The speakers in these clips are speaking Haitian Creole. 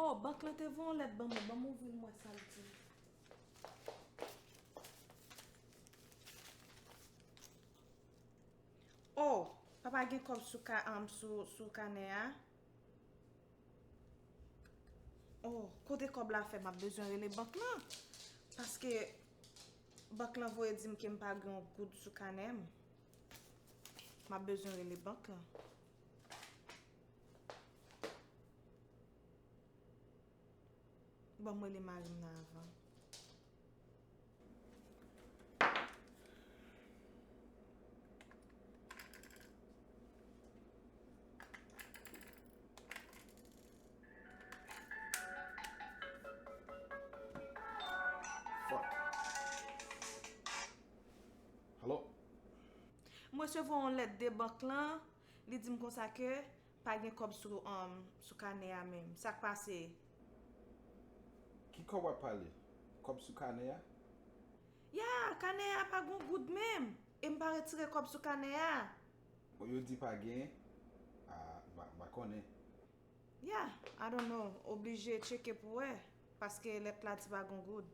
Oh, banque là te vont lettre bon m'ouvrir moi ça le dit. Oh, papa gen comme sous cané. Oh, côté comme la fait m'a besoin de les banques là parce que banque là voye dire que m'pas gen good sous cané. M'a besoin de les banques là. Bon moi les marine avant. Fuck. Hello? Moi se voit une lettre de banque là, li dit comme ça que pas gen comme sous cané même. Ça passe. Qui qu'on va parler? Comme sous Kanea? Ya, cané a pas gon good même. Et m'pa retirer comme sous cané a. Ou yo di pa gen? Ah, ba konen. Yeah, I don't know. Obligé checker pour ouais. Parce que lettre là ti pas gon good.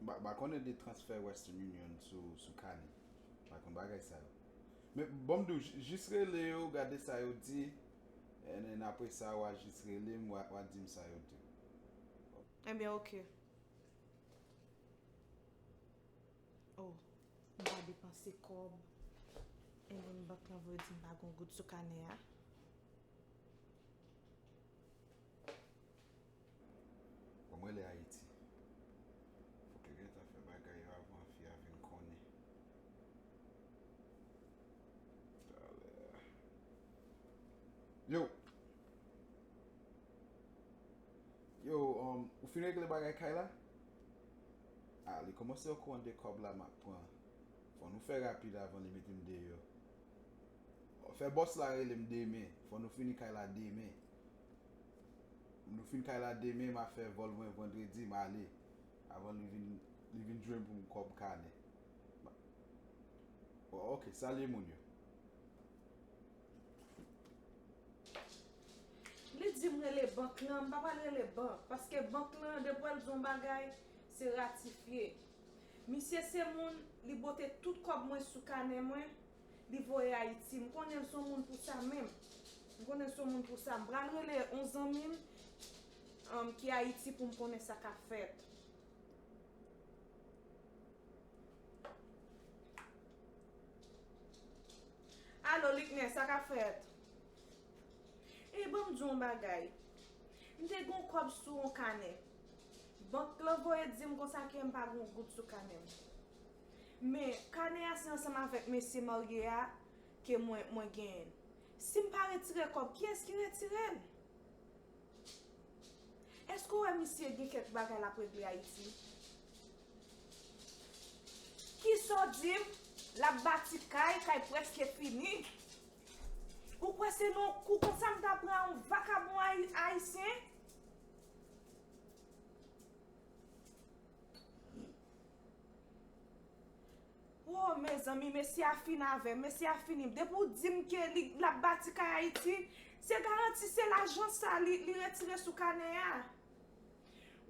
Ba konen de transfer Western Union sou Kani. Ba kon bagay sa yo. Men bom do, jisre le yo gade sa yo di. En apre sa wa jisre le m wa dim sa yo di. Eh bien, ok. Oh, on va dépenser comme. Et then banque là veut dire pas gon good sous cané a. Bon mwen le Haiti. Fok e gen ta fe bagay yo avan fi avin konen. Yo! Yo, ou fin regle bagay Kayla? Ah, li komanse yo kon de kob la mak pran. Fon nou fe rapide avan li metim de yo. Fe boss la rele m deme. Fon nou fini Kayla deme. Nou fin Kayla deme ma fe vol mwen vendredi ma ale. Avan li vin dren pou m kob kane. Ok, salye moun yo. Li di mre les banques là, m'pa parler les banques parce que banque là depuis elles ont bagay, c'est ratifié. Monsieur c'est moun li bote tout comme moi sous cané moi, li voye Haïti. M connais son moun pour ça même. M connais son moun pour ça. M'bral les 11 ans qui Haïti pour me connaître ça qu'a fait. Allô Likne, ça qu'a fait? E bon m'djon bagay. M'te gon kob sou on kane. Bank la voye di m kon sa ke m pa gon gout sou kane. Me kane a si ansama avèk mesi marye a ke mwen gen. Si m pa retire kob, ki eski retire? Esko wè misye gen kek bagay la pregle Haiti? Ki so dim la bati kay preske fini? Ou kwa se non kou kon sa m ta pran un vagabond haïtien? Oh, mes amis, mesi a fin avec, mesi a fini. De pou dim ke la bati ka Haïti, se garanti se l'argent sa li retire sou kane ya.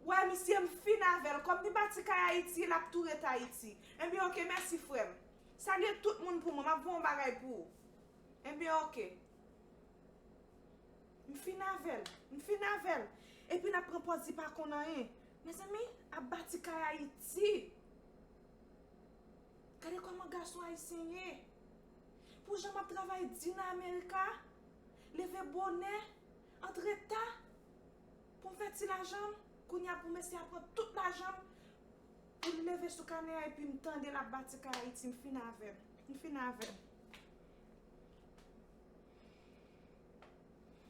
Ouais, monsieur m fin avec, comme di bati ka Haïti, la tout ret Haïti. Eh bien, ok, merci frère. Salut tout le monde pour moi, m'a bon bagay pour. Eh bien, ok. M fin avec. Et puis, n'a proposi pas qu'on a rien. Mes amis, a bati ka Haïti. Kade comment garçon haïtien ye? Pour j'en travail din Amerika, lever bonnet, entre état, pour faire ti l'argent, qu'on y a pour messi apprendre tout l'argent, pour lever sous cané et puis me tendre la bati ka Haïti, me fin avec.